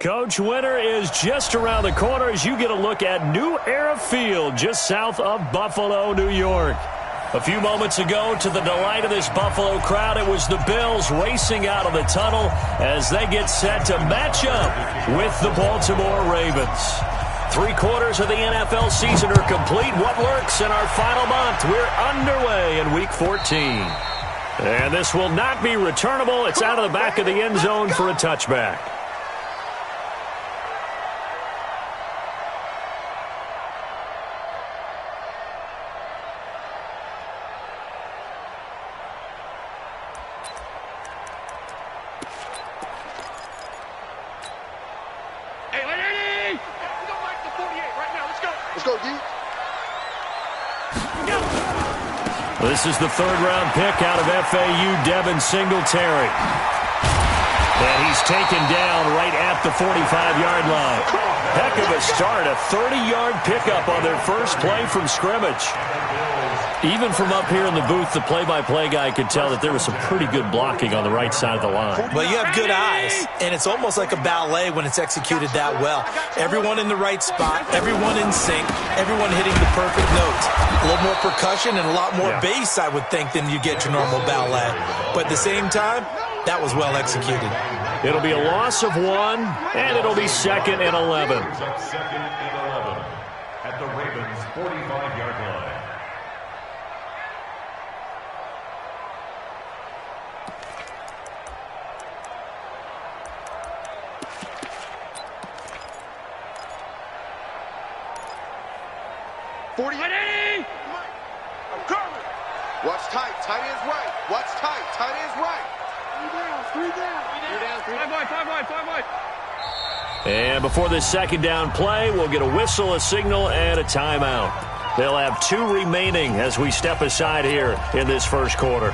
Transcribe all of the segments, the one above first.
Coach, winter is just around the corner as you get a look at New Era Field just south of Buffalo, New York. A few moments ago, to the delight of this Buffalo crowd, it was the Bills racing out of the tunnel as they get set to match up with the Baltimore Ravens. 3/4 of the NFL season are complete. What works in our final month? We're underway in Week 14. And this will not be returnable. It's out of the back of the end zone for a touchback. This is the third-round pick out of FAU, Devin Singletary. And he's taken down right at the 45-yard line. Heck of a start, a 30-yard pickup on their first play from scrimmage. Even from up here in the booth, the play-by-play guy could tell that there was some pretty good blocking on the right side of the line. Well, you have good eyes, and it's almost like a ballet when it's executed that well. Everyone in the right spot, everyone in sync, everyone hitting the perfect notes. A little more percussion and a lot more bass, I would think, than you get your normal ballet. But at the same time, that was well executed. It'll be a loss of 1, and it'll be 2nd and 11. At the Ravens' 45-yard line. I'm coming. Watch tight. Tight end's right. Watch tight. Tight end's right. Three down. Five wide. And before this second down play, we'll get a whistle, a signal, and a timeout. They'll have 2 remaining as we step aside here in this first quarter.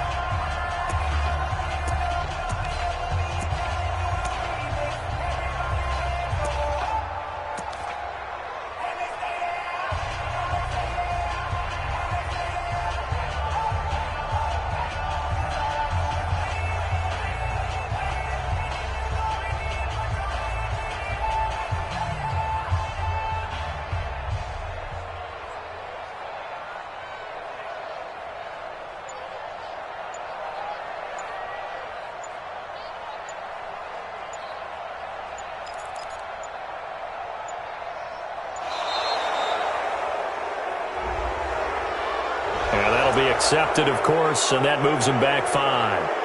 Accepted, of course, and that moves him back 5.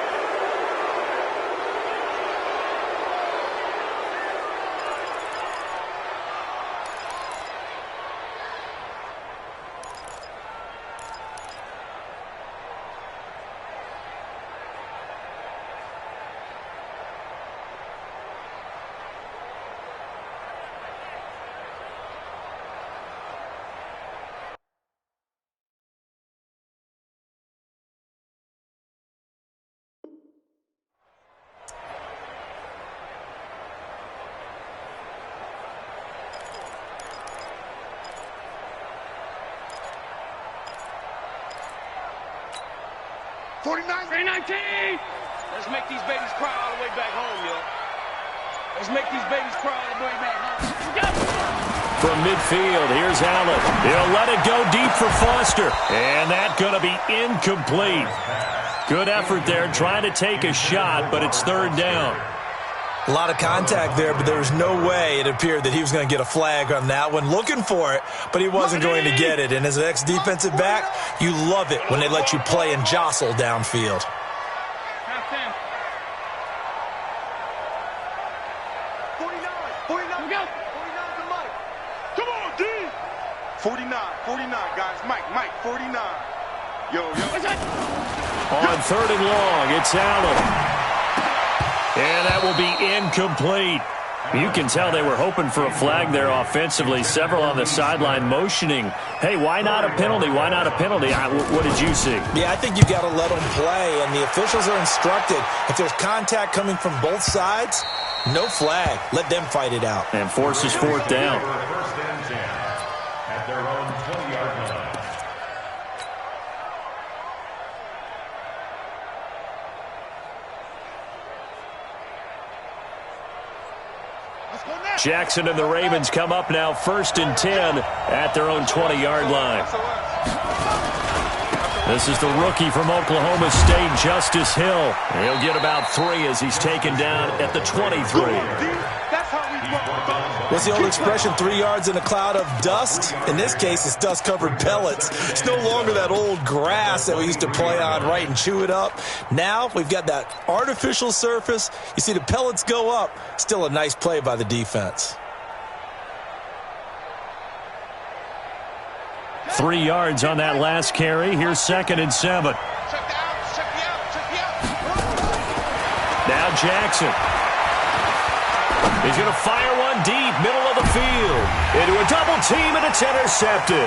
Let's make these babies cry all the way back home, yo. Let's make these babies cry all the way back home. From midfield, here's Allen. He'll let it go deep for Foster. And that's going to be incomplete. Good effort there, trying to take a shot, but it's 3rd down. A lot of contact there, but there was no way it appeared that he was going to get a flag on that one. Looking for it, but he wasn't going to get it. And as an ex-defensive back, you love it when they let you play and jostle downfield. Come on, D! 49, guys. Mike, 49. Yo. On 3rd and long, it's Allen. And that will be incomplete. You can tell they were hoping for a flag there offensively. Several on the sideline motioning, hey, why not a penalty? Why not a penalty? What did you see? Yeah, I think you got to let them play, and the officials are instructed. If there's contact coming from both sides, no flag. Let them fight it out. And forces 4th down. First and 10 at their own 20-yard line. Jackson and the Ravens come up now 1st and 10 at their own 20-yard line. This is the rookie from Oklahoma State, Justice Hill. He'll get about 3 as he's taken down at the 23. What's the old expression, 3 yards in a cloud of dust? In this case, it's dust-covered pellets. It's no longer that old grass that we used to play on, right, and chew it up. Now we've got that artificial surface. You see the pellets go up. Still a nice play by the defense. 3 yards on that last carry. Here's 2nd and 7. Now Jackson. He's going to fire one deep, middle of the field. Into a double team, and it's intercepted.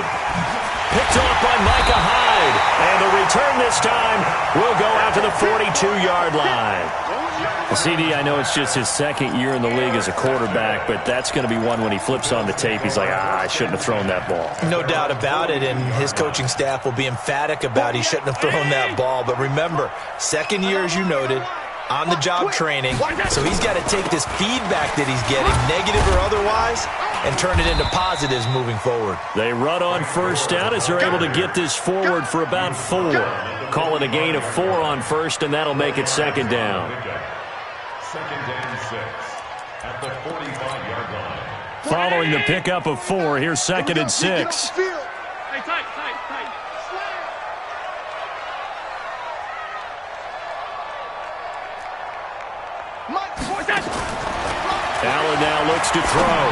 Picked off by Micah Hyde. And the return this time will go out to the 42-yard line. CD, I know it's just his 2nd year in the league as a quarterback, but that's going to be one when he flips on the tape. He's like, I shouldn't have thrown that ball. No doubt about it, and his coaching staff will be emphatic about he shouldn't have thrown that ball. But remember, 2nd year, as you noted, on-the-job training, so he's got to take this feedback that he's getting, negative or otherwise, and turn it into positives moving forward. They run on 1st down as they're able to get this forward for about 4. Call it a gain of 4 on 1st, and that'll make it 2nd down. 2nd and 6 at the 45-yard line. Following the pickup of 4, here's 2nd and 6. Allen now looks to throw.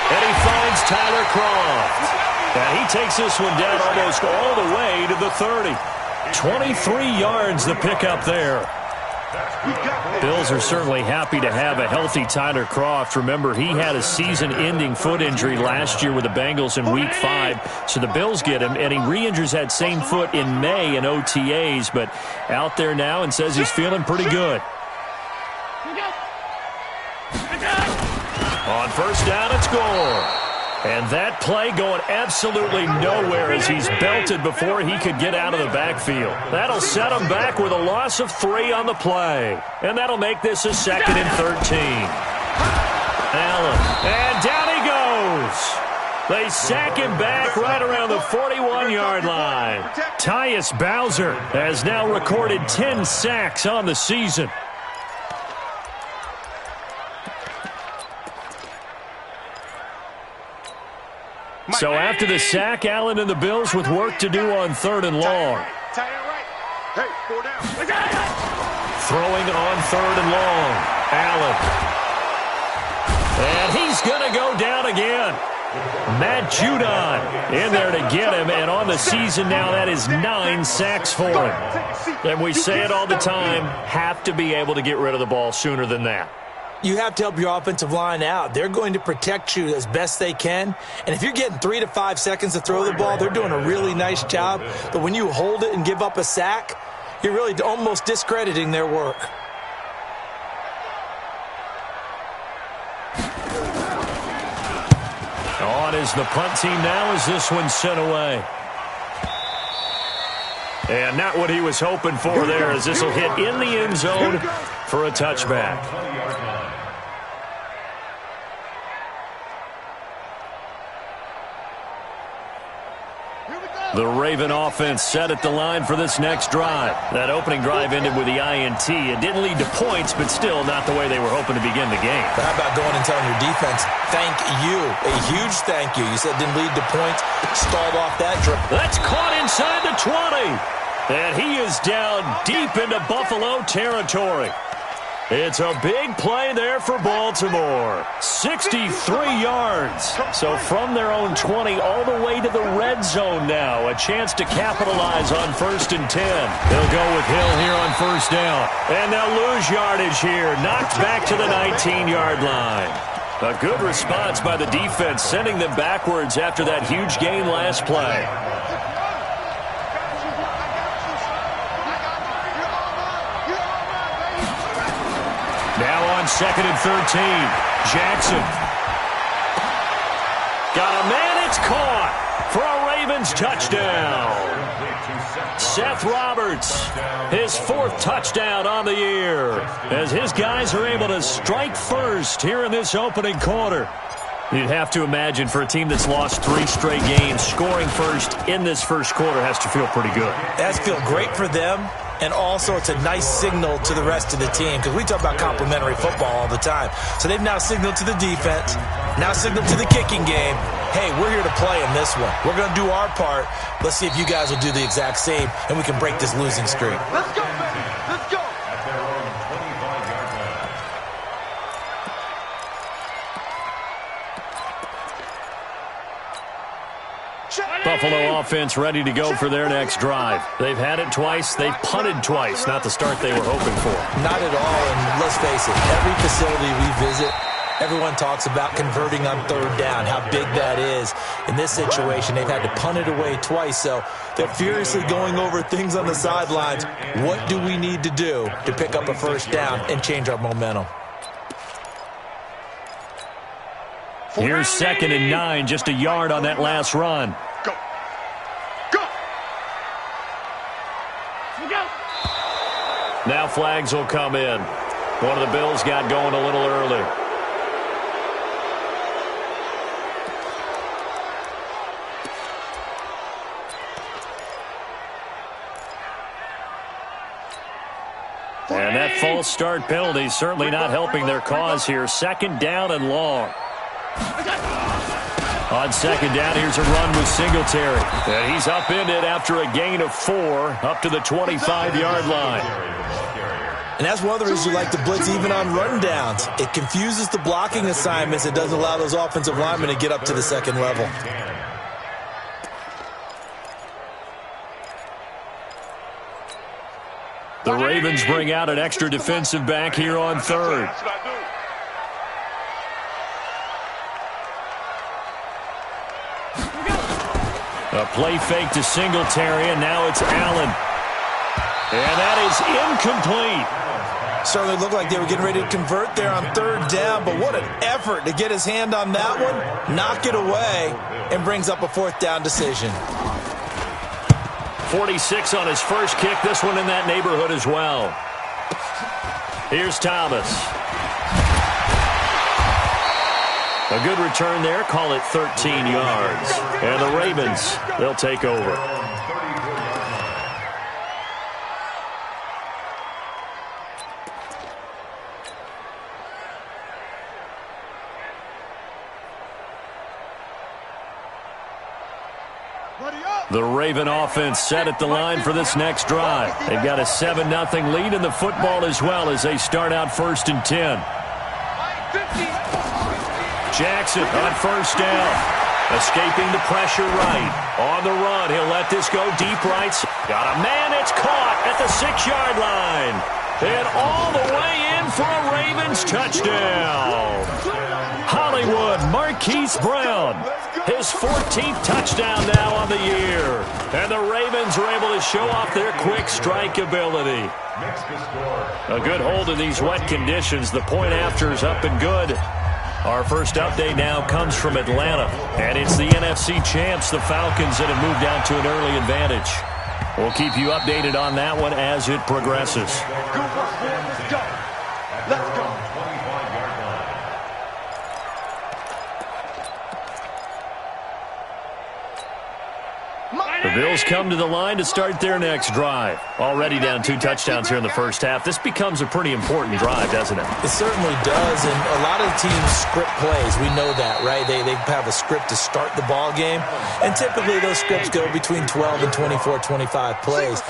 And he finds Tyler Kroft. And he takes this one down almost all the way to the 30. 23 yards the pickup there. Bills are certainly happy to have a healthy Tyler Kroft. Remember, he had a season-ending foot injury last year with the Bengals in Week 5. So the Bills get him, and he re-injures that same foot in May in OTAs. But out there now and says he's feeling pretty good. On 1st down, it's Gore. And that play going absolutely nowhere as he's belted before he could get out of the backfield. That'll set him back with a loss of 3 on the play. And that'll make this a 2nd and 13. Allen. And down he goes. They sack him back right around the 41-yard line. Tyus Bowser has now recorded 10 sacks on the season. So after the sack, Allen and the Bills with work to do on 3rd and long. Throwing on 3rd and long. Allen. And he's going to go down again. Matt Judon in there to get him. And on the season now, that is 9 sacks for him. And we say it all the time, have to be able to get rid of the ball sooner than that. You have to help your offensive line out. They're going to protect you as best they can. And if you're getting 3 to 5 seconds to throw the ball, they're doing a really nice job. But when you hold it and give up a sack, you're really almost discrediting their work. On is the punt team now as this one's sent away. And not what he was hoping for there as this will hit in the end zone for a touchback. The Raven offense set at the line for this next drive. That opening drive ended with the INT. It didn't lead to points, but still not the way they were hoping to begin the game. But how about going and telling your defense, thank you, a huge thank you. You said it didn't lead to points, stalled off that drive. That's caught inside the 20. And he is down deep into Buffalo territory. It's a big play there for Baltimore. 63 yards. So from their own 20 all the way to the red zone now. A chance to capitalize on 1st and 10. They'll go with Hill here on 1st down. And they'll lose yardage here. Knocked back to the 19-yard line. A good response by the defense, sending them backwards after that huge gain last play. Now on 2nd and 13, Jackson. Got a man, it's caught for a Ravens touchdown. Seth Roberts, his 4th touchdown on the year, as his guys are able to strike first here in this opening quarter. You'd have to imagine for a team that's lost 3 straight games, scoring first in this first quarter has to feel pretty good. It has to feel great for them, and also it's a nice signal to the rest of the team, because we talk about complementary football all the time. So they've now signaled to the defense, now signaled to the kicking game, hey, we're here to play in this one. We're going to do our part. Let's see if you guys will do the exact same, and we can break this losing streak. Let's go, baby. Let's go. At their own 25-yard line. Buffalo offense ready to go for their next drive. They've had it twice. They've punted twice. Not the start they were hoping for. Not at all, and let's face it, every facility we visit, everyone talks about converting on 3rd down, how big that is. In this situation, they've had to punt it away twice, so they're furiously going over things on the sidelines. What do we need to do to pick up a 1st down and change our momentum? Here's 2nd and 9, just a yard on that last run. Go. Go. Go. Now flags will come in. One of the Bills got going a little early. And that false start penalty certainly not helping their cause here. 2nd down and long. On 2nd down, here's a run with Singletary. And he's upended after a gain of 4 up to the 25-yard line. And that's one of the reasons you like to blitz even on rundowns. It confuses the blocking assignments. It doesn't allow those offensive linemen to get up to the 2nd level. The Ravens bring out an extra defensive back here on 3rd. A play fake to Singletary, and now it's Allen. And that is incomplete. Certainly looked like they were getting ready to convert there on 3rd down, but what an effort to get his hand on that one, knock it away, and brings up a 4th down decision. 46 on his first kick, this one in that neighborhood as well. Here's Thomas. A good return there, call it 13 yards. And the Ravens, they'll take over. The Raven offense set at the line for this next drive. They've got a 7-0 lead in the football as well as they start out 1st and 10. Jackson on 1st down. Escaping the pressure right. On the run, he'll let this go deep right. Got a man, it's caught at the 6-yard line. And all the way in for a Ravens touchdown. Hollywood Marquise Brown. His 14th touchdown now on the year. And the Ravens are able to show off their quick strike ability. A good hold in these wet conditions. The point after is up and good. Our first update now comes from Atlanta. And it's the NFC champs, the Falcons, that have moved out to an early advantage. We'll keep you updated on that one as it progresses. Let's go. Let's go. The Bills come to the line to start their next drive. Already down 2 touchdowns here in the first half. This becomes a pretty important drive, doesn't it? It certainly does, and a lot of teams script plays. We know that, right? They have a script to start the ball game, and typically those scripts go between 12 and 24, 25 plays.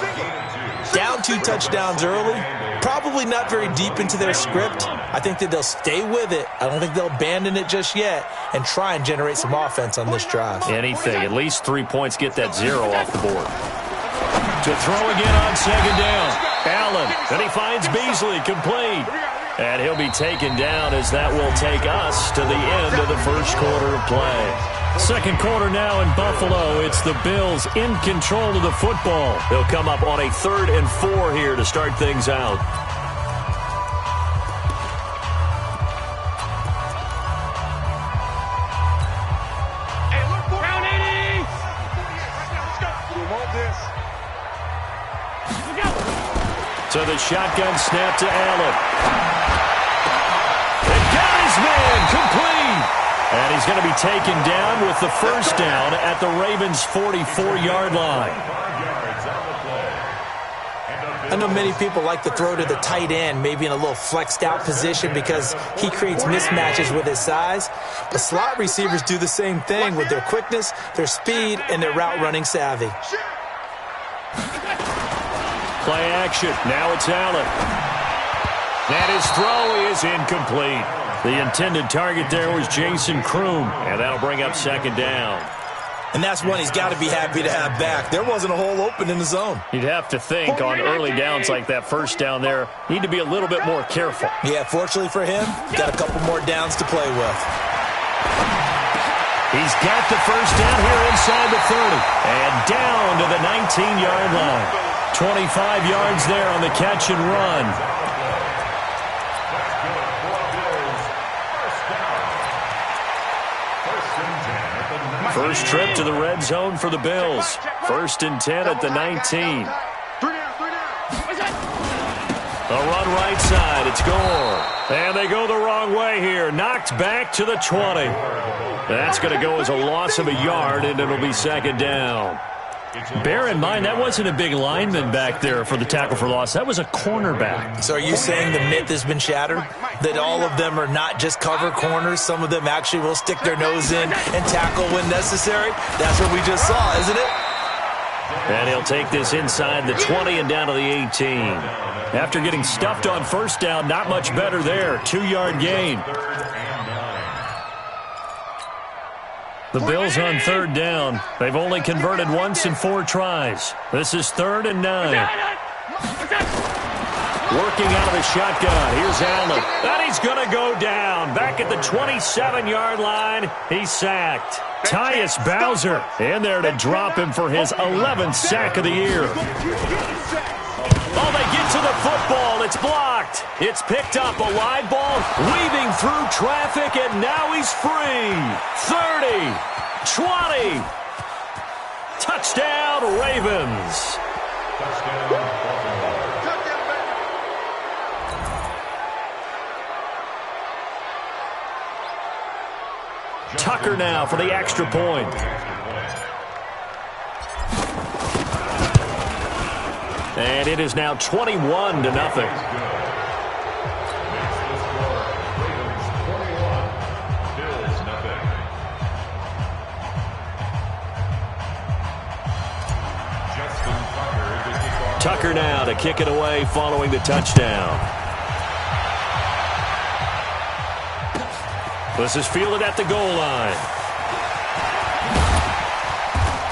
Down 2 touchdowns early, probably not very deep into their script. I think that they'll stay with it. I don't think they'll abandon it just yet and try and generate some offense on this drive. Anything. At least 3 points, get that 0 off the board. To throw again on 2nd down. Allen. Then he finds Beasley, complete. And he'll be taken down as that will take us to the end of the first quarter of play. Second quarter now in Buffalo. It's the Bills in control of the football. They'll come up on a 3rd and 4 here to start things out. with a shotgun snap to Allen. And got his man complete. And he's going to be taken down with the first down at the Ravens' 44-yard line. I know many people like to throw to the tight end, maybe in a little flexed out position because he creates mismatches with his size. But slot receivers do the same thing with their quickness, their speed, and their route running savvy. Play action. Now it's Allen. And his throw is incomplete. The intended target there was Jason Kroom, and that'll bring up second down. And that's one he's got to be happy to have back. There wasn't a hole open in the zone. You'd have to think on early downs like that first down there, need to be a little bit more careful. Yeah, fortunately for him, got a couple more downs to play with. He's got the first down here inside the 30. And down to the 19-yard line. 25 yards there on the catch and run. First trip to the red zone for the Bills. 1st and 10 at the 19. A run right side. It's Gore. And they go the wrong way here. Knocked back to the 20. That's going to go as a loss of a yard, and it'll be second down. Bear in mind, that wasn't a big lineman back there for the tackle for loss. That was a cornerback. So are you saying the myth has been shattered? That all of them are not just cover corners? Some of them actually will stick their nose in and tackle when necessary? That's what we just saw, isn't it? And he'll take this inside the 20 and down to the 18. After getting stuffed on first down, not much better there. 2-yard gain. The Bills on third down. They've only converted once in 4 tries. This is 3rd and 9. Working out of the shotgun. Here's Allen. And he's going to go down. Back at the 27-yard line. He's sacked. Tyus Bowser in there to drop him for his 11th sack of the year. Oh, they get to the football. It's blocked. It's picked up. A live ball weaving through traffic, and now he's free. 30, 20. Touchdown, Ravens. Tucker now for the extra point. And it is now 21-0. Tucker now to kick it away following the touchdown. This is fielded at the goal line.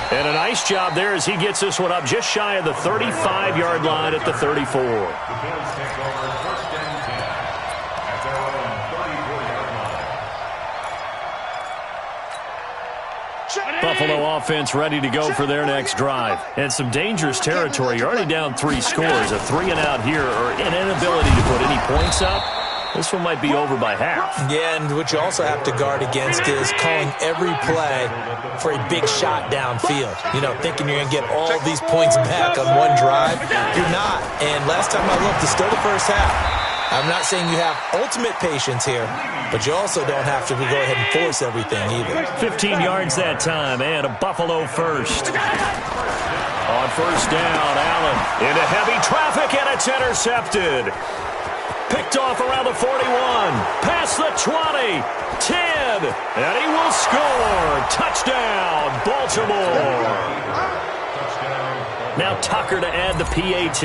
And a nice job there as he gets this one up just shy of the 35-yard line at the 34. Buffalo offense ready to go for their next drive. And some dangerous territory. You're already down 3 scores. A 3-and-out here or an inability to put any points up. This one might be over by half. Yeah, and what you also have to guard against is calling every play for a big shot downfield. You know, thinking you're going to get all these points back on one drive. You're not. And last time I looked, it's still the first half. I'm not saying you have ultimate patience here, but you also don't have to go ahead and force everything either. 15 yards that time, and a Buffalo first. On first down, Allen into heavy traffic, and it's intercepted. Picked off around the 41, past the 20, 10, and he will score. Touchdown, Baltimore. Now Tucker to add the PAT.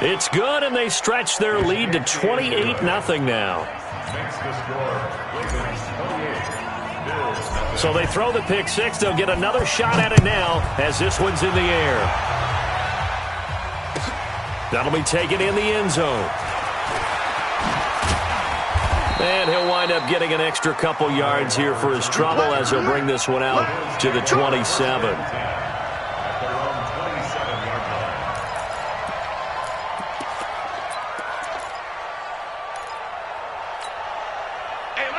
It's good, and they stretch their lead to 28-0 now. So they throw the pick six. They'll get another shot at it now as this one's in the air. That'll be taken in the end zone. And he'll wind up getting an extra couple yards here for his trouble as he'll bring this one out to the 27.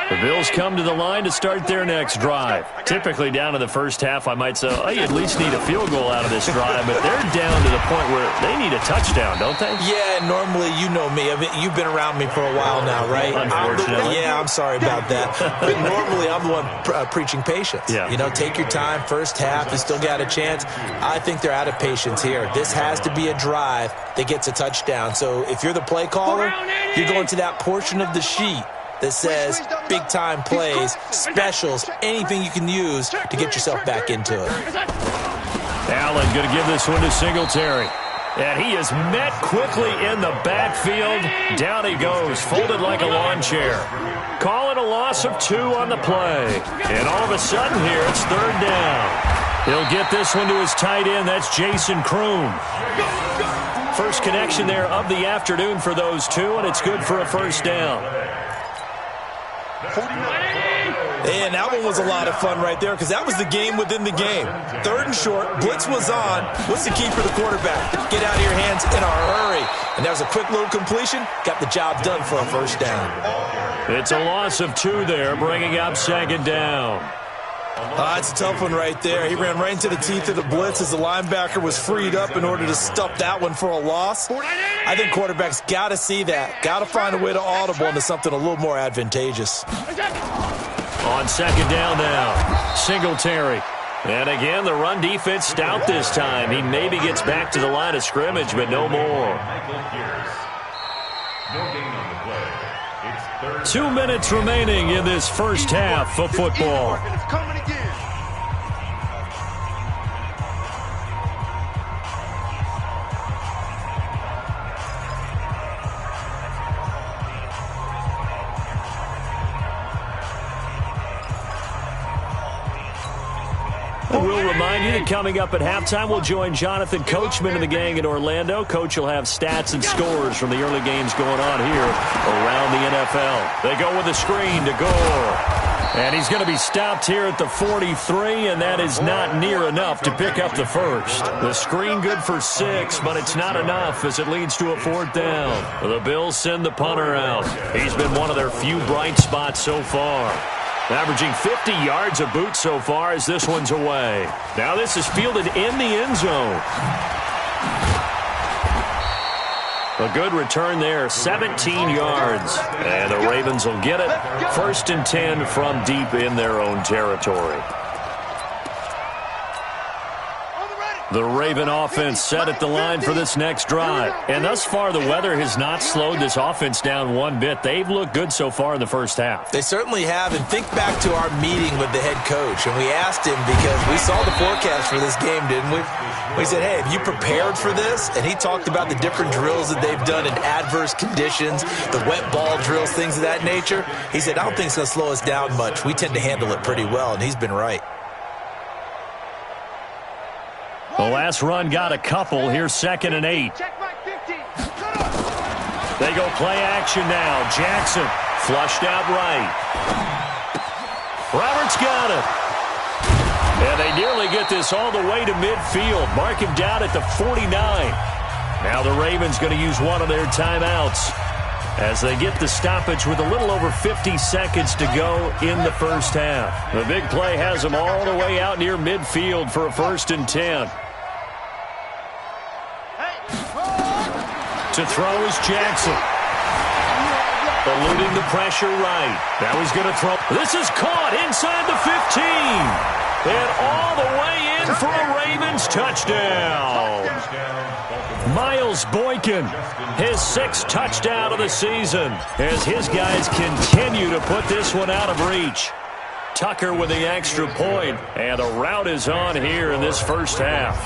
The Bills come to the line to start their next drive. Typically down in the first half, I might say, oh, you at least need a field goal out of this drive, but they're down to the point where they need a touchdown, don't they? Yeah, normally, you know me. I mean, you've been around me for a while now, right? Unfortunately. I'm sorry about that. But normally, I'm the one preaching patience. Yeah. You know, take your time. First half, you still got a chance. I think they're out of patience here. This has to be a drive that gets a touchdown. So if you're the play caller, you're going to that portion of the sheet that says big-time plays, specials, anything you can use to get yourself back into it. Allen going to give this one to Singletary. And he is met quickly in the backfield. Down he goes, folded like a lawn chair. Calling a loss of 2 on the play. And all of a sudden here, it's third down. He'll get this one to his tight end. That's Jason Kroom. First connection there of the afternoon for those two, and it's good for a first down. And that one was a lot of fun right there because that was the game within the game. Third and short, blitz was on. What's the key for the quarterback? Get out of your hands in a hurry. And that was a quick little completion. Got the job done for a first down. It's a loss of 2 there, bringing up second down. It's a tough one right there. He ran right into the teeth of the blitz as the linebacker was freed up in order to stuff that one for a loss. I think quarterbacks got to see that. Got to find a way to audible into something a little more advantageous. On second down now, Singletary. And again, the run defense stout this time. He maybe gets back to the line of scrimmage, but no more. 2 minutes remaining in this first half of football. We'll remind you that coming up at halftime, we'll join Jonathan Coachman and the gang in Orlando. Coach will have stats and scores from the early games going on here around the NFL. They go with a screen to Gore. And he's going to be stopped here at the 43, and that is not near enough to pick up the first. The screen good for 6, but it's not enough as it leads to a fourth down. The Bills send the punter out. He's been one of their few bright spots so far. Averaging 50 yards a boot so far as this one's away. Now this is fielded in the end zone. A good return there, 17 yards. And the Ravens will get it. 1st and 10 from deep in their own territory. The Raven offense set at the line for this next drive. And thus far, the weather has not slowed this offense down one bit. They've looked good so far in the first half. They certainly have. And think back to our meeting with the head coach. And we asked him because we saw the forecast for this game, didn't we? We said, hey, have you prepared for this? And he talked about the different drills that they've done in adverse conditions, the wet ball drills, things of that nature. He said, I don't think it's going to slow us down much. We tend to handle it pretty well, and he's been right. The last run got a couple. Here's 2nd and 8. They go play action now. Jackson flushed out right. Roberts got it. And they nearly get this all the way to midfield. Mark him down at the 49. Now the Ravens going to use one of their timeouts as they get the stoppage with a little over 50 seconds to go in the first half. The big play has them all the way out near midfield for a 1st and 10. To throw is Jackson. Eluding the pressure right. Now he's going to throw. This is caught inside the 15. And all the way in for a Ravens touchdown. Miles Boykin, his 6th touchdown of the season, as his guys continue to put this one out of reach. Tucker with the extra point, and the rout is on here in this first half.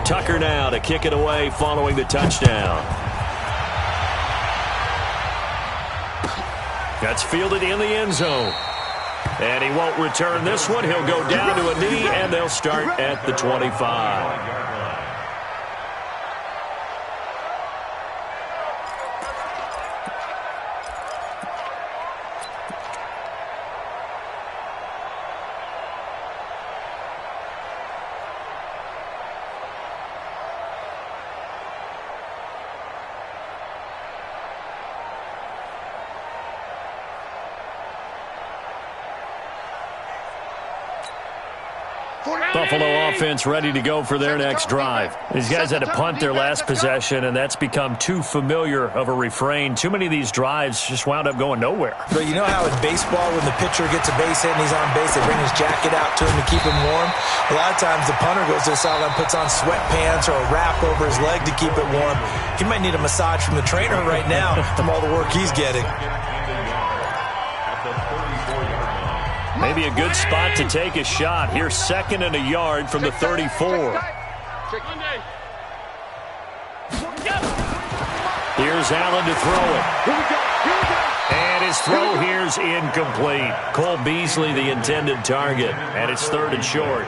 Tucker now to kick it away following the touchdown. That's fielded in the end zone. And he won't return this one. He'll go down to a knee, and they'll start at the 25. Buffalo offense ready to go for their next drive. These guys had to punt their last possession, and that's become too familiar of a refrain. Too many of these drives just wound up going nowhere. But you know how in baseball, when the pitcher gets a base hit and he's on base, they bring his jacket out to him to keep him warm? A lot of times the punter goes to the sideline, puts on sweatpants or a wrap over his leg to keep it warm. He might need a massage from the trainer right now from all the work he's getting. Maybe a good spot to take a shot. Here, 2nd and a yard from the 34. Here's Allen to throw it. And his throw here's incomplete. Cole Beasley, the intended target, and it's 3rd and short.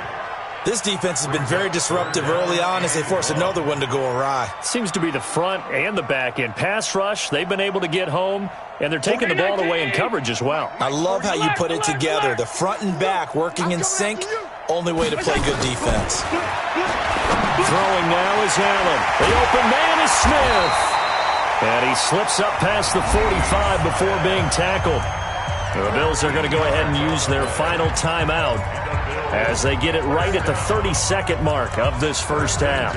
This defense has been very disruptive early on as they force another one to go awry. Seems to be the front and the back end. Pass rush, they've been able to get home, and they're taking the ball away in coverage as well. I love how you put it together. The front and back working in sync, only way to play good defense. Throwing now is Allen. The open man is Smith. And he slips up past the 45 before being tackled. The Bills are going to go ahead and use their final timeout as they get it right at the 32nd mark of this first half.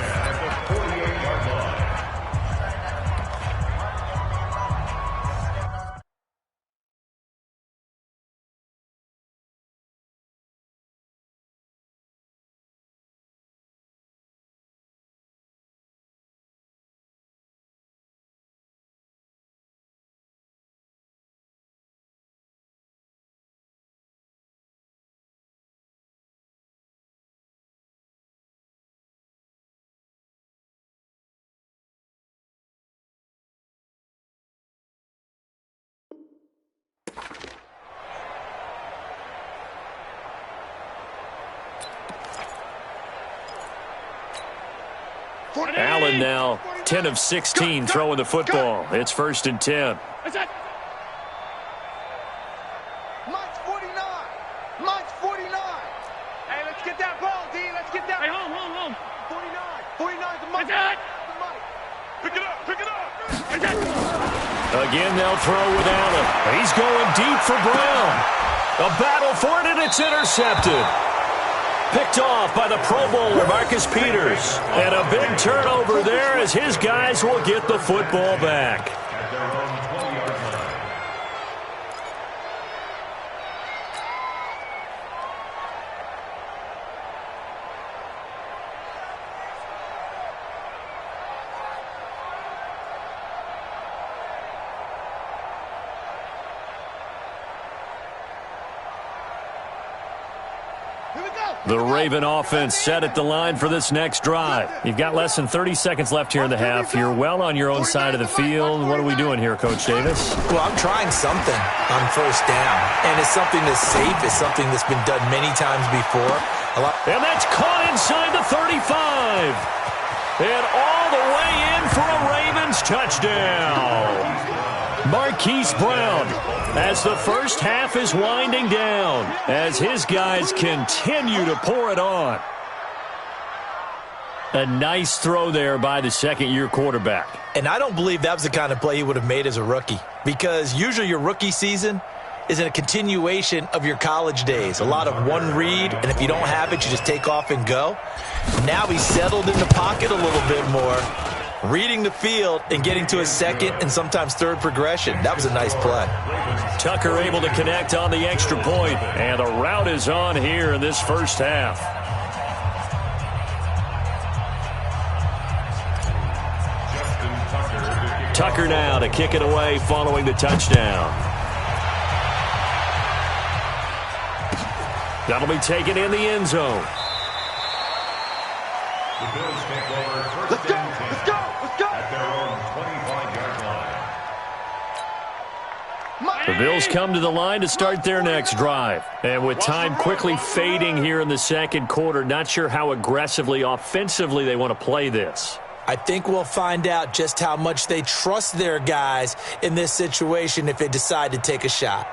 Allen now 10 of 16 throwing the football. It's 1st and 10. Mike's 49. Mike's 49. Hey, let's get that ball, D. Let's get that. Hey, home. 49. 49 to Mike. Pick it up. Pick it up. Again, they'll throw with Allen. He's going deep for Brown. A battle for it, and it's intercepted. Picked off by the Pro Bowler, Marcus Peters. And a big turnover there as his guys will get the football back. The Raven offense set at the line for this next drive. You've got less than 30 seconds left here in the half. You're well on your own side of the field. What are we doing here, Coach Davis? Well, I'm trying something on 1st down, and it's something that's safe. It's something that's been done many times before. And that's caught inside the 35. And all the way in for a Ravens touchdown. Marquise Brown, as the first half is winding down, as his guys continue to pour it on. A nice throw there by the second-year quarterback. And I don't believe that was the kind of play he would have made as a rookie, because usually your rookie season is in a continuation of your college days. A lot of one read, and if you don't have it, you just take off and go. Now he's settled in the pocket a little bit more, reading the field and getting to a second and sometimes third progression. That was a nice play. Tucker able to connect on the extra point, and the route is on here in this first half. Tucker now to kick it away following the touchdown. That'll be taken in the end zone. The Bills take over first and 10 at their own 25-yard line. The Bills come to the line to start their next drive. And with time quickly fading here in the second quarter, not sure how aggressively, offensively they want to play this. I think we'll find out just how much they trust their guys in this situation if they decide to take a shot.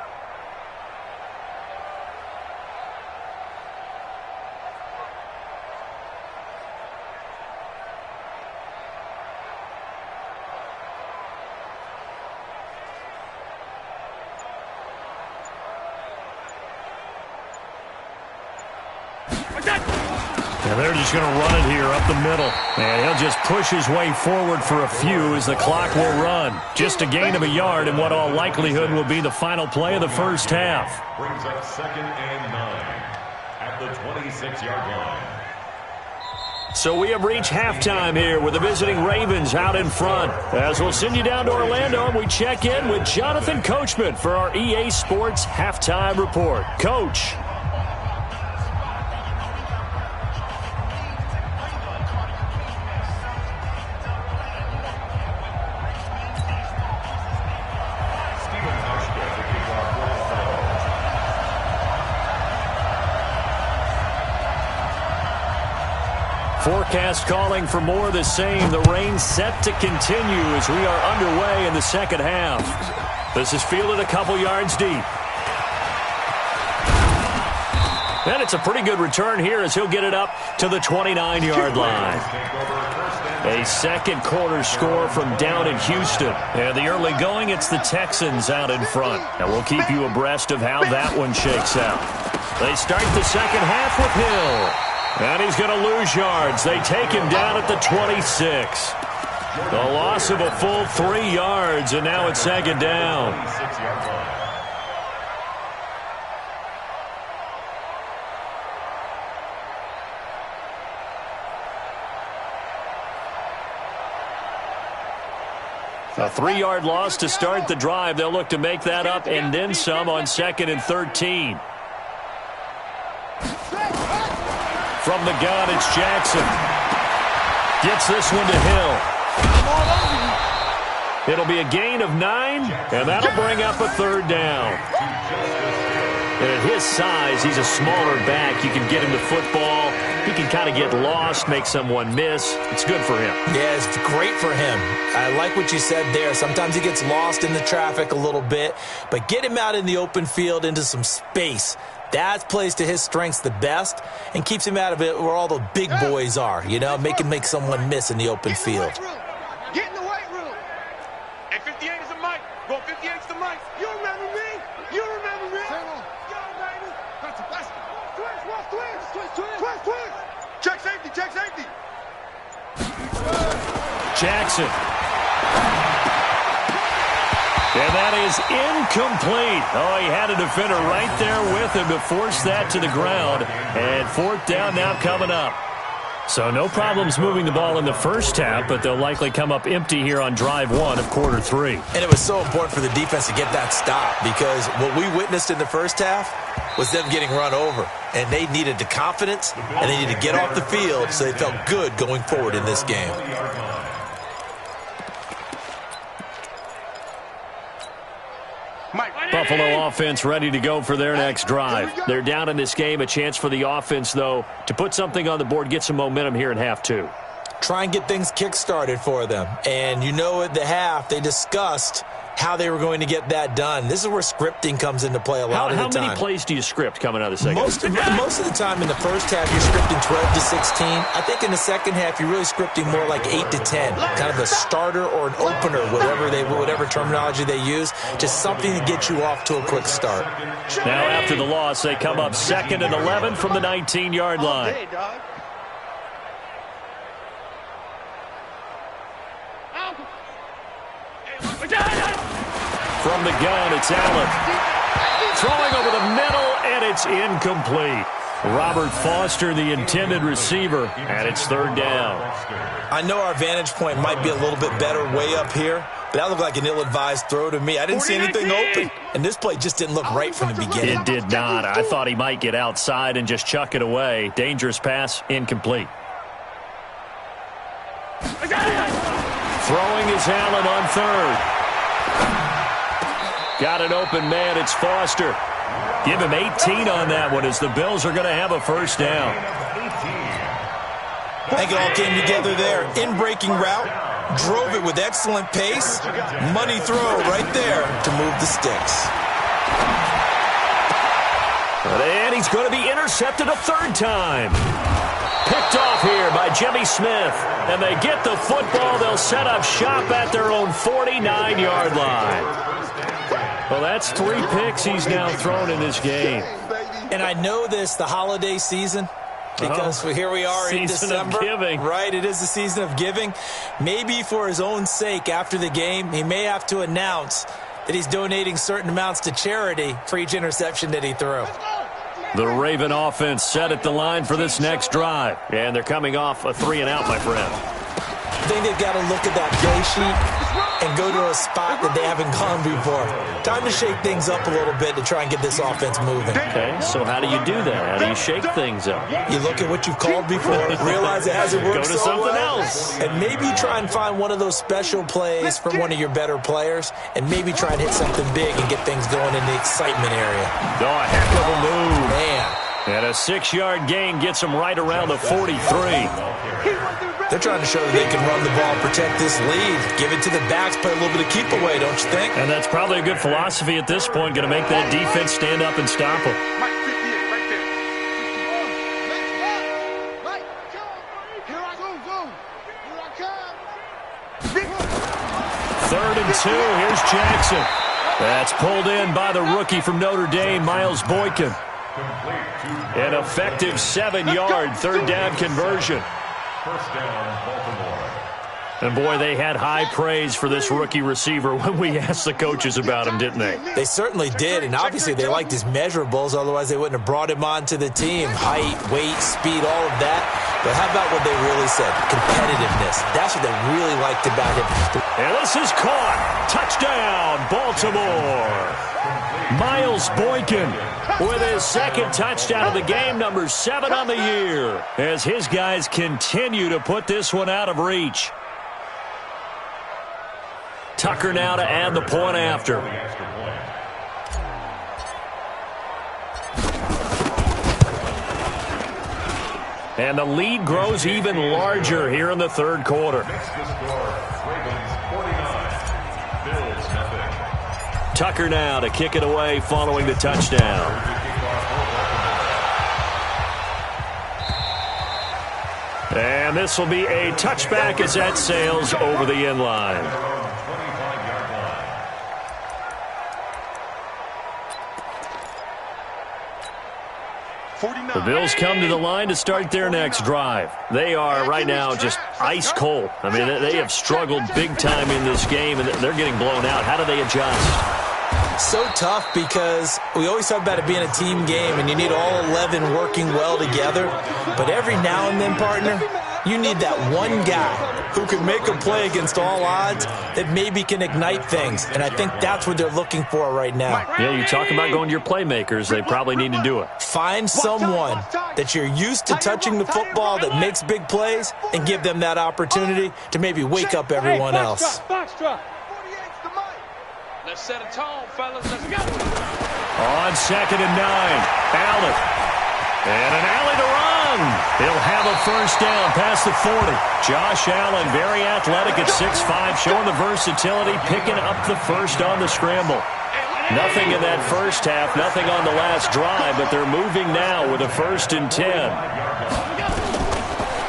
And they're just going to run it here up the middle. And he'll just push his way forward for a few as the clock will run. Just a gain of a yard in what all likelihood will be the final play of the first half. Brings up 2nd and 9 at the 26-yard line. So we have reached halftime here with the visiting Ravens out in front. As we'll send you down to Orlando and we check in with Jonathan Coachman for our EA Sports Halftime Report. Coach. Forecast calling for more of the same. The rain set to continue as we are underway in the second half. This is fielded a couple yards deep. And it's a pretty good return here as he'll get it up to the 29-yard line. A second quarter score from down in Houston. And the early going, it's the Texans out in front. And we'll keep you abreast of how that one shakes out. They start the second half with Hill. And he's going to lose yards. They take him down at the 26. The loss of a full 3 yards, and now it's second down. A 3-yard loss to start the drive. They'll look to make that up and then some on 2nd and 13. From the gun, it's Jackson. Gets this one to Hill. It'll be a gain of 9, and that'll bring up a third down. And at his size, he's a smaller back. You can get him to football. He can kind of get lost, make someone miss. It's good for him. Yeah, it's great for him. I like what you said there. Sometimes he gets lost in the traffic a little bit, but get him out in the open field into some space. That plays to his strengths the best and keeps him out of it where all the big boys are, you know, make someone miss in the open field. Get in the weight room. Hey, 58 is the mic. Go 58 is the mic. You remember me? You remember me? Yo, baby. Twist. Check safety. Jackson. And that is incomplete. Oh, he had a defender right there with him to force that to the ground. And fourth down now coming up. So no problems moving the ball in the first half, but they'll likely come up empty here on drive 1 of quarter 3. And it was so important for the defense to get that stop because what we witnessed in the first half was them getting run over. And they needed the confidence, and they needed to get off the field so they felt good going forward in this game. Buffalo offense ready to go for their next drive. They're down in this game. A chance for the offense, though, to put something on the board, get some momentum here in half 2. Try and get things kick-started for them. And you know at the half, they discussed how they were going to get that done. This is where scripting comes into play a lot of the time. How many plays do you script coming out of the second? Most of the time in the first half, you're scripting 12 to 16. I think in the second half, you're really scripting more like 8 to 10. Kind of a starter or an opener, whatever terminology they use. Just something to get you off to a quick start. Now after the loss, they come up 2nd and 11 from the 19-yard line. From the gun, it's Allen. Throwing over the middle, and it's incomplete. Robert Foster, the intended receiver, and it's third down. I know our vantage point might be a little bit better way up here, but that looked like an ill-advised throw to me. I didn't see anything open, and this play just didn't look right from the beginning. It did not. I thought he might get outside and just chuck it away. Dangerous pass, incomplete. Throwing is Allen on third. Got an open man. It's Foster. Give him 18 on that one as the Bills are going to have a first down. I think it all came together there. In-breaking route. Drove it with excellent pace. Money throw right there to move the sticks. And he's going to be intercepted a third time. Picked off here by Jimmy Smith. And they get the football. They'll set up shop at their own 49-yard line. Well, that's 3 picks he's now thrown in this game. And I know this, the holiday season, because here we are in December. Season of giving. Right, it is the season of giving. Maybe for his own sake after the game, he may have to announce that he's donating certain amounts to charity for each interception that he threw. The Raven offense set at the line for this next drive. And they're coming off a 3-and-out, my friend. I think they've got to look at that play sheet and go to a spot that they haven't gone before. Time to shake things up a little bit to try and get this offense moving. Okay, so how do you do that? How do you shake things up? You look at what you've called before, realize it hasn't worked Go to so something well, else. and maybe try and find one of those special plays from one of your better players, and maybe try and hit something big and get things going in the excitement area. Oh, a heck of a move. Man. And a 6-yard gain gets them right around the 43. They're trying to show that they can run the ball, protect this lead, give it to the backs, play a little bit of keep away, don't you think? And that's probably a good philosophy at this point, going to make that defense stand up and stop them. Mike, 58, right there. Mike, here I go. Here I come. 3rd and 2. Here's Jackson. That's pulled in by the rookie from Notre Dame, Miles Boykin. An effective 7-yard 3rd down conversion. First down, Baltimore. And, boy, they had high praise for this rookie receiver when we asked the coaches about him, didn't they? They certainly did, and obviously they liked his measurables, otherwise they wouldn't have brought him onto the team. Height, weight, speed, all of that. But how about what they really said? Competitiveness. That's what they really liked about him. And this is caught. Touchdown, Baltimore. Miles Boykin with his 2nd touchdown of the game, number 7 on the year, as his guys continue to put this one out of reach. Tucker now to add the point after. And the lead grows even larger here in the 3rd quarter. Tucker now to kick it away following the touchdown. And this will be a touchback as that sails over the end line. The Bills come to the line to start their next drive. They are right now just ice cold. I mean, they have struggled big time in this game, and they're getting blown out. How do they adjust? So tough because we always talk about it being a team game, and you need all 11 working well together. But every now and then, partner, you need that one guy who can make a play against all odds that maybe can ignite things. And I think that's what they're looking for right now. Yeah, you talk about going to your playmakers. They probably need to do it. Find someone that you're used to touching the football that makes big plays and give them that opportunity to maybe wake up everyone else. Let's set a tone, fellas. Let's go. On 2nd and 9, Allen. And an alley to run. He'll have a first down past the 40. Josh Allen, very athletic at 6'5", showing the versatility, picking up the first on the scramble. Nothing in that first half, nothing on the last drive, but they're moving now with a 1st and 10.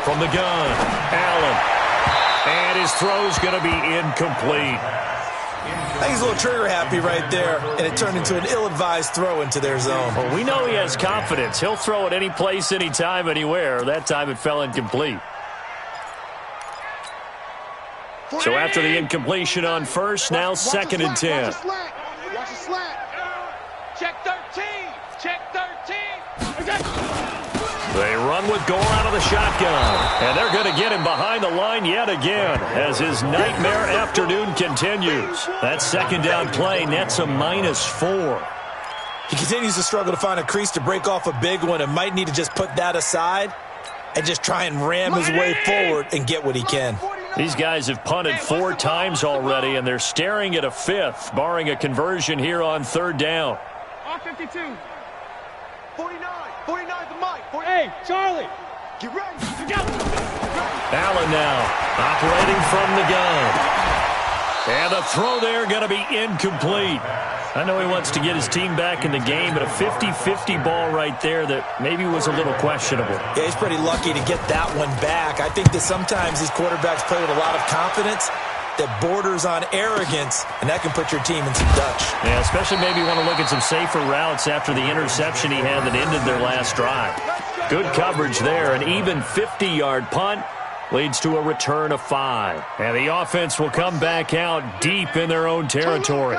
From the gun, Allen. And his throw's going to be incomplete. I think he's a little trigger happy right there, and it turned into an ill-advised throw into their zone. Well, we know he has confidence. He'll throw it any place, anytime, anywhere. That time it fell incomplete. So after the incompletion on 1st, now 2nd and 10. Watch the slant. Check 13. Check 13. They run with goal out of the shotgun. And they're going to get him behind the line yet again as his nightmare afternoon continues. That 2nd down play nets a -4. He continues to struggle to find a crease to break off a big one and might need to just put that aside and just try and ram his way forward and get what he can. These guys have punted 4 times already, and they're staring at a 5th, barring a conversion here on 3rd down. On 52. 49 to Mike. Hey, Charlie. Get ready. Allen now operating from the gun. And the throw there going to be incomplete. I know he wants to get his team back in the game, but a 50-50 ball right there that maybe was a little questionable. Yeah, he's pretty lucky to get that one back. I think that sometimes these quarterbacks play with a lot of confidence, that borders on arrogance, and that can put your team in some Dutch. Yeah, especially maybe you want to look at some safer routes after the interception he had that ended their last drive. Good coverage there. An even 50-yard punt leads to a return of 5. And the offense will come back out deep in their own territory.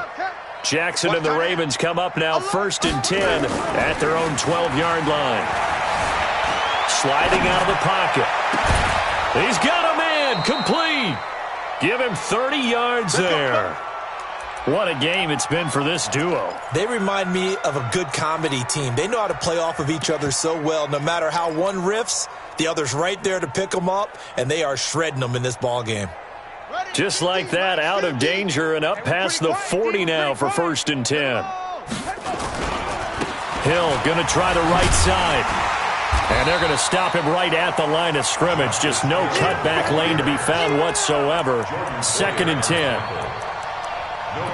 Jackson and the Ravens come up now 1st and 10 at their own 12-yard line. Sliding out of the pocket. He's got a man. Complete. Give him 30 yards there. What a game it's been for this duo. They remind me of a good comedy team. They know how to play off of each other so well. No matter how one riffs, the other's right there to pick them up, and they are shredding them in this ball game. Just like that, out of danger and up past the 40 now for 1st and 10. Hill going to try the right side. And they're going to stop him right at the line of scrimmage. Just no cutback lane to be found whatsoever. 2nd and 10.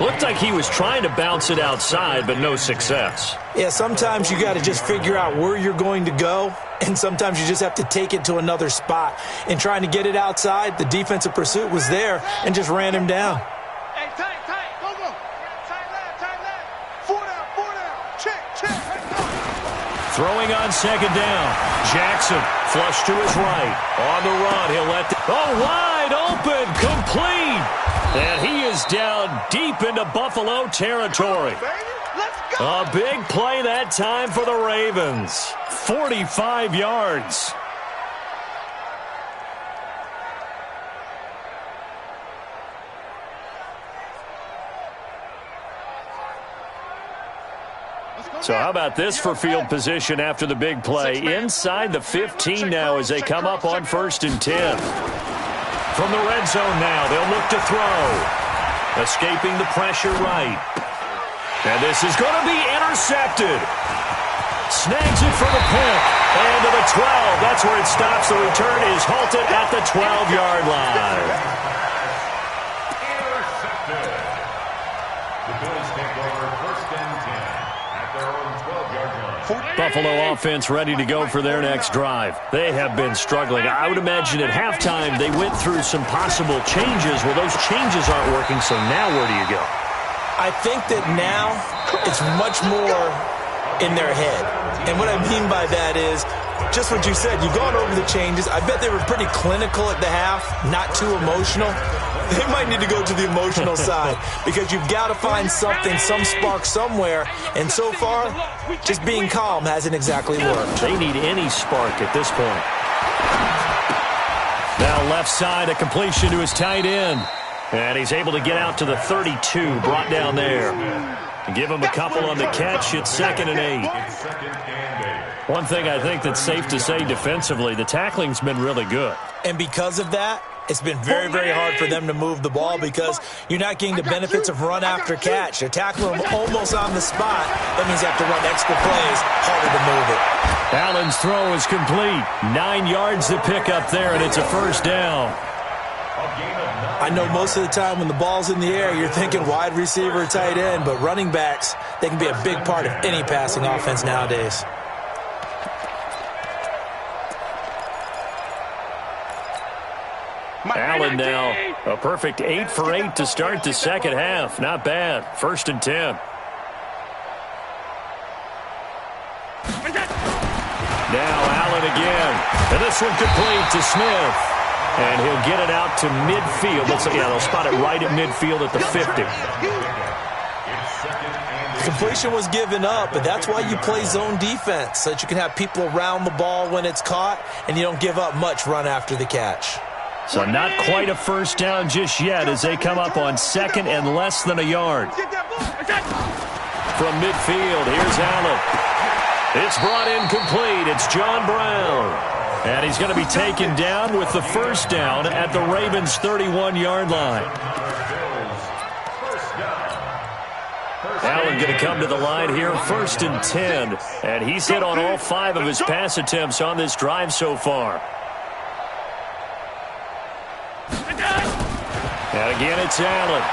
Looked like he was trying to bounce it outside, but no success. Yeah, sometimes you got to just figure out where you're going to go, and sometimes you just have to take it to another spot. In trying to get it outside, the defensive pursuit was there and just ran him down. Hey, tight, go. Tight left. 4 down. Check. Throwing on 2nd down. Jackson, flush to his right. On the run, he'll let wide open, complete. And he is down deep into Buffalo territory. A big play that time for the Ravens. 45 yards. So how about this for field position after the big play? Inside the 15 now as they come up on 1st and 10. From the red zone now, they'll look to throw. Escaping the pressure right. And this is going to be intercepted. Snags it for the pick. And to the 12. That's where it stops. The return is halted at the 12-yard line. Intercepted. The Bills take over 1st and 10 at their own 12-yard line. Buffalo offense ready to go for their next drive. They have been struggling. I would imagine at halftime they went through some possible changes. Well, those changes aren't working, so now where do you go? I think that now it's much more in their head. And what I mean by that is just what you said. You've gone over the changes. I bet they were pretty clinical at the half, not too emotional. They might need to go to the emotional side because you've got to find something, some spark somewhere. And so far, just being calm hasn't exactly worked. They need any spark at this point. Now left side, a completion to his tight end. And he's able to get out to the 32, brought down there. Give him a couple on the catch. It's 2nd and 8. One thing I think that's safe to say defensively, the tackling's been really good. And because of that, it's been very, very hard for them to move the ball because you're not getting the benefits of run after catch. They're tackling them almost on the spot. That means you have to run extra plays, harder to move it. Allen's throw is complete. 9 yards to pick up there, and it's a 1st down. I know most of the time when the ball's in the air, you're thinking wide receiver, tight end, but running backs, they can be a big part of any passing offense nowadays. Allen now, a perfect 8 for 8 to start the second half. Not bad. 1st and 10. Now Allen again. And this one complete to Smith. And he'll get it out to midfield. They'll spot it right at midfield at the 50. Completion was given up, but that's why you play zone defense, so that you can have people around the ball when it's caught, and you don't give up much run after the catch. So not quite a 1st down just yet as they come up on 2nd and less than a yard. From midfield, here's Allen. It's brought in complete. It's John Brown. And he's going to be taken down with the 1st down at the Ravens' 31-yard line. Allen going to come to the line here, 1st and 10. And he's hit on all 5 of his pass attempts on this drive so far. And again, it's Allen.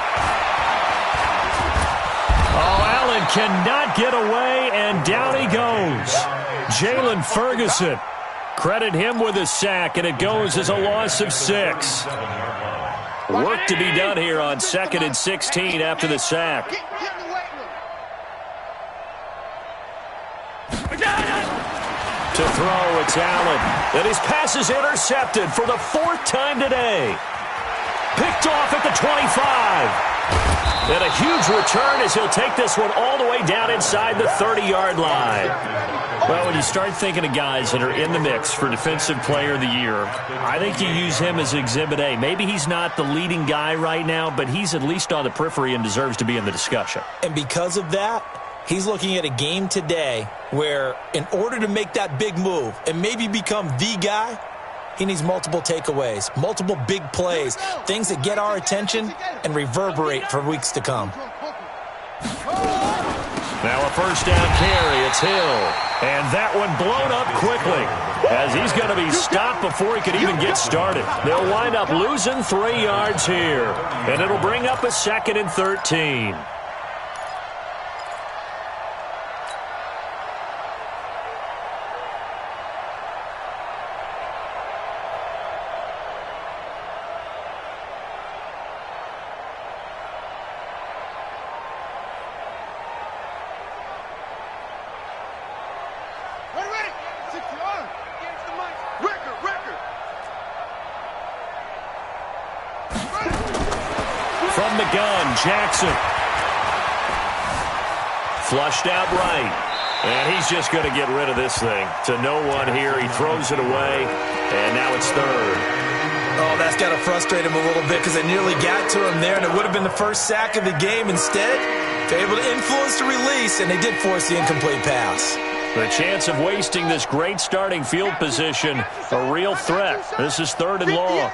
Oh, Allen cannot get away, and down he goes. Jalen Ferguson. Credit him with a sack, and it goes as a loss of 6. Work to be done here on 2nd and 16 after the sack. To throw, it's Allen. And his pass is intercepted for the 4th time today. Picked off at the 25. And a huge return as he'll take this one all the way down inside the 30-yard line. Well, when you start thinking of guys that are in the mix for Defensive Player of the Year, I think you use him as Exhibit A. Maybe he's not the leading guy right now, but he's at least on the periphery and deserves to be in the discussion. And because of that, he's looking at a game today where in order to make that big move and maybe become the guy, he needs multiple takeaways, multiple big plays, things that get our attention and reverberate for weeks to come. Now a first down carry, it's Hill. And that one blown up quickly as he's going to be stopped before he could even get started. They'll wind up losing 3 yards here. And it'll bring up a 2nd and 13. From the gun, Jackson. Flushed out right. And he's just going to get rid of this thing. To no one here. He throws it away. And now it's 3rd. Oh, that's got to frustrate him a little bit because they nearly got to him there, and it would have been the first sack of the game. Instead, they're able to influence the release, and they did force the incomplete pass. The chance of wasting this great starting field position, a real threat. This is 3rd and long.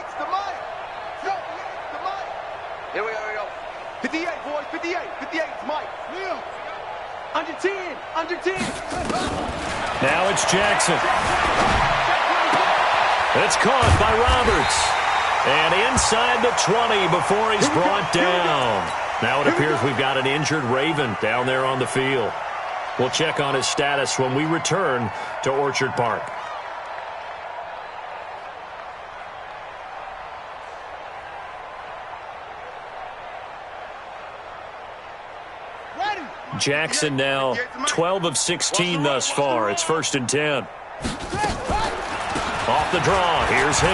Here we go. 58, boys, 58. 58, it's Mike. Under 10, under 10. Now it's Jackson. It's caught by Roberts. And inside the 20 before he's brought down. Now it appears we've got an injured Raven down there on the field. We'll check on his status when we return to Orchard Park. Jackson now 12 of 16 thus far. It's 1st and 10. Off the draw, here's Hill.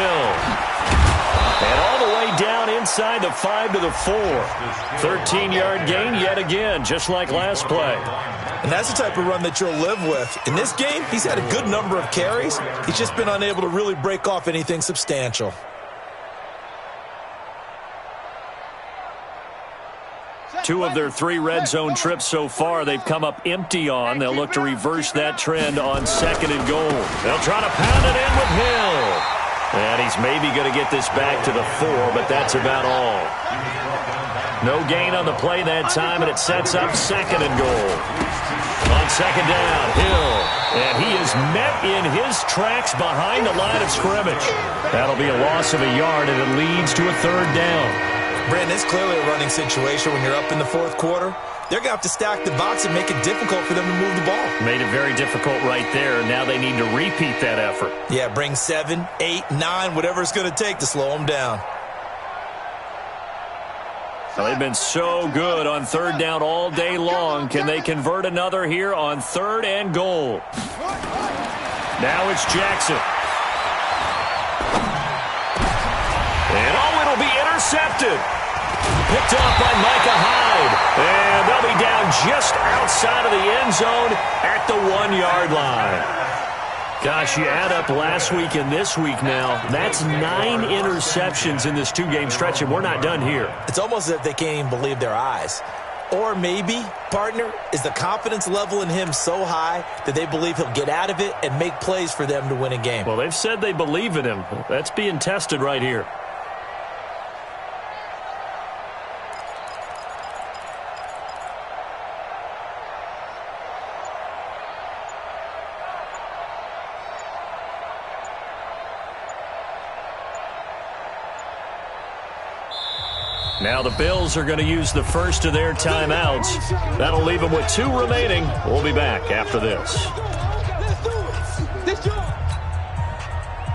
And all the way down inside the 5 to the 4. 13-yard gain yet again, just like last play. And that's the type of run that you'll live with. In this game, he's had a good number of carries. He's just been unable to really break off anything substantial. Two of their 3 red zone trips so far, they've come up empty on. They'll look to reverse that trend on 2nd and goal. They'll try to pound it in with Hill. And he's maybe going to get this back to the 4, but that's about all. No gain on the play that time, and it sets up 2nd and goal. On 2nd down, Hill. And he is met in his tracks behind the line of scrimmage. That'll be a loss of a yard, and it leads to a 3rd down. Brandon, it's clearly a running situation when you're up in the 4th quarter. They're going to have to stack the box and make it difficult for them to move the ball. Made it very difficult right there. Now they need to repeat that effort. Yeah, bring 7, 8, 9, whatever it's going to take to slow them down. Well, they've been so good on 3rd down all day long. Can they convert another here on 3rd and goal? Now it's Jackson. And it'll be intercepted. Picked off by Micah Hyde. And they'll be down just outside of the end zone at the 1-yard line. Gosh, you add up last week and this week now, that's 9 interceptions in this 2-game stretch, and we're not done here. It's almost as if they can't even believe their eyes. Or maybe, partner, is the confidence level in him so high that they believe he'll get out of it and make plays for them to win a game. Well, they've said they believe in him. That's being tested right here. Now the Bills are going to use the first of their timeouts. That'll leave them with 2 remaining. We'll be back after this.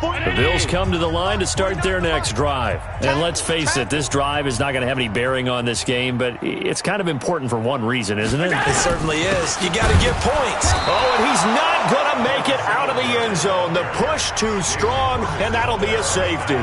The Bills come to the line to start their next drive. And let's face it, this drive is not going to have any bearing on this game, but it's kind of important for one reason, isn't it? It certainly is. You got to get points. Oh, and he's not going to make it out of the end zone. The push too strong, and that'll be a safety.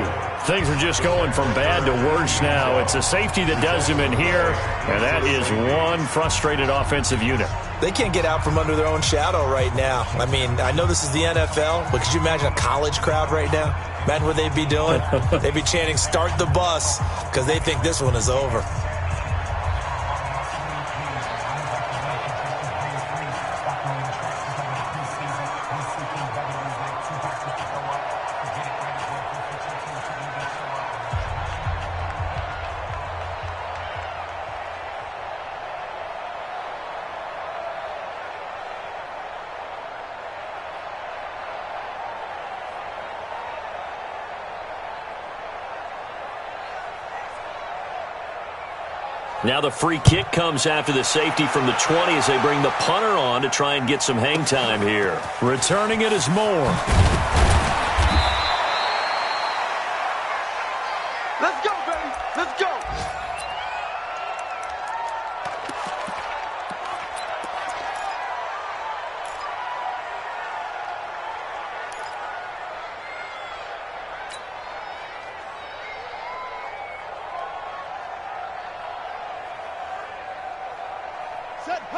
Things are just going from bad to worse now. It's a safety that does him in here, and that is one frustrated offensive unit. They can't get out from under their own shadow right now. I mean, I know this is the NFL, but could you imagine a college crowd right now? Imagine what they'd be doing. They'd be chanting, "Start the bus," because they think this one is over. Now the free kick comes after the safety from the 20 as they bring the punter on to try and get some hang time here. Returning it is Moore. Let's go, baby. Let's go.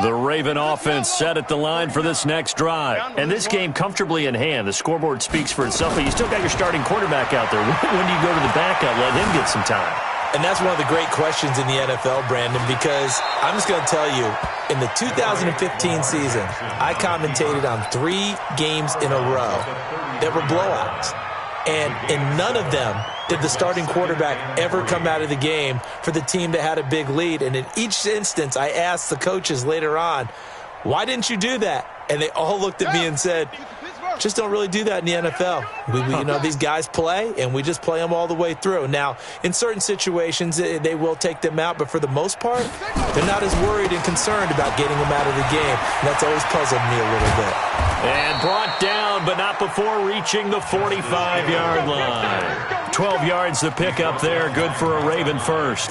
The Raven offense set at the line for this next drive. And this game comfortably in hand. The scoreboard speaks for itself, but you still got your starting quarterback out there. When do you go to the backup, let him get some time? And that's one of the great questions in the NFL, Brandon, because I'm just going to tell you, in the 2015 season, I commentated on 3 games in a row that were blowouts. And in none of them did the starting quarterback ever come out of the game for the team that had a big lead. And in each instance, I asked the coaches later on, why didn't you do that? And they all looked at me and said, just don't really do that in the NFL. You know, these guys play, and we just play them all the way through. Now, in certain situations, they will take them out, but for the most part, they're not as worried and concerned about getting them out of the game. And that's always puzzled me a little bit. And brought down, but not before reaching the 45-yard line. 12 yards to pick up there, good for a Raven first.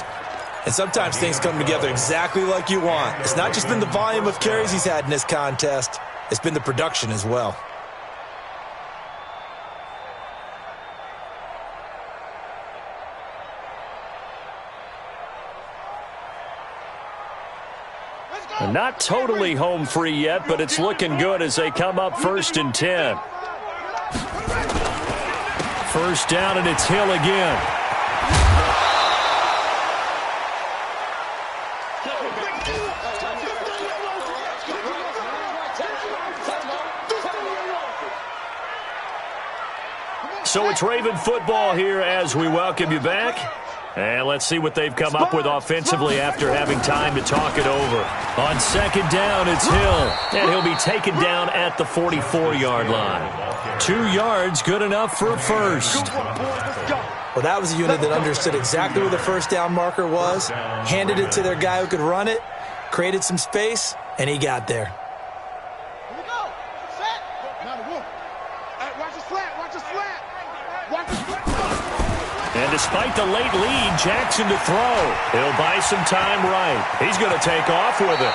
And sometimes things come together exactly like you want. It's not just been the volume of carries he's had in this contest. It's been the production as well. Not totally home free yet, but it's looking good as they come up 1st and 10. First down, and it's Hill again. So it's Raven football here as we welcome you back. And let's see what they've come up with offensively after having time to talk it over. On 2nd down, it's Hill. And he'll be taken down at the 44-yard line. 2 yards, good enough for a first. Well, that was a unit that understood exactly where the first down marker was, handed it to their guy who could run it, created some space, and he got there. Here we go. Set. Now the wolf. Hey, watch the slant. Watch the slant. Watch the slant. And despite the late lead, Jackson to throw. He'll buy some time right. He's going to take off with it.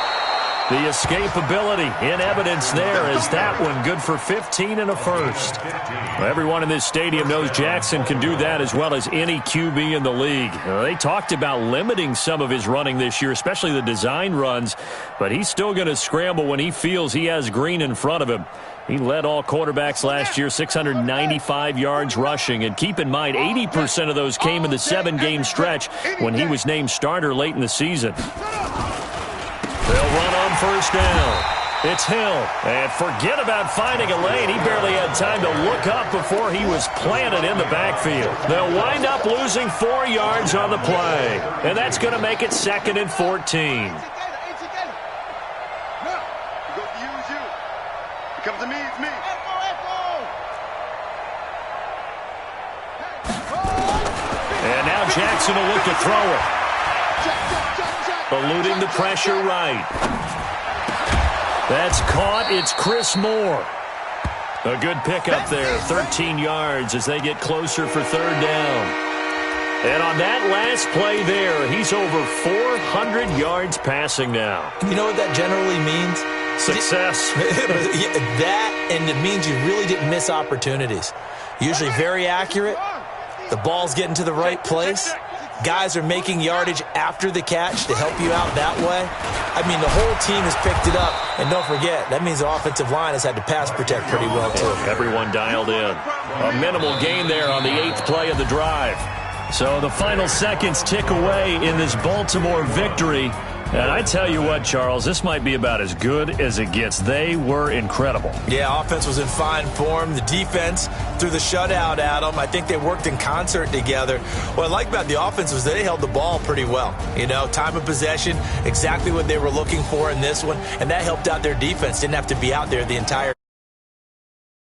The escapability in evidence there is that one good for 15 and a first. Well, everyone in this stadium knows Jackson can do that as well as any QB in the league. They talked about limiting some of his running this year, especially the design runs, but he's still going to scramble when he feels he has green in front of him. He led all quarterbacks last year, 695 yards rushing. And keep in mind, 80% of those came in the 7-game stretch when he was named starter late in the season. They'll run on first down. It's Hill. And forget about finding a lane. He barely had time to look up before he was planted in the backfield. They'll wind up losing 4 yards on the play. And that's going to make it 2nd and 14. Comes to me, it's me. And now Jackson will look to throw it. Eluding the pressure right. That's caught. It's Chris Moore. A good pickup there, 13 yards as they get closer for third down. And on that last play there, he's over 400 yards passing now. You know what that generally means? Success. That, and it means you really didn't miss opportunities. Usually very accurate. The ball's getting to the right place. Guys are making yardage after the catch to help you out that way. I mean, the whole team has picked it up. And don't forget, that means the offensive line has had to pass protect pretty well, too. Everyone dialed in. A minimal gain there on the 8th play of the drive. So the final seconds tick away in this Baltimore victory. And I tell you what, Charles, this might be about as good as it gets. They were incredible. Yeah, offense was in fine form. The defense threw the shutout at them. I think they worked in concert together. What I like about the offense was they held the ball pretty well. You know, time of possession, exactly what they were looking for in this one. And that helped out their defense. Didn't have to be out there the entire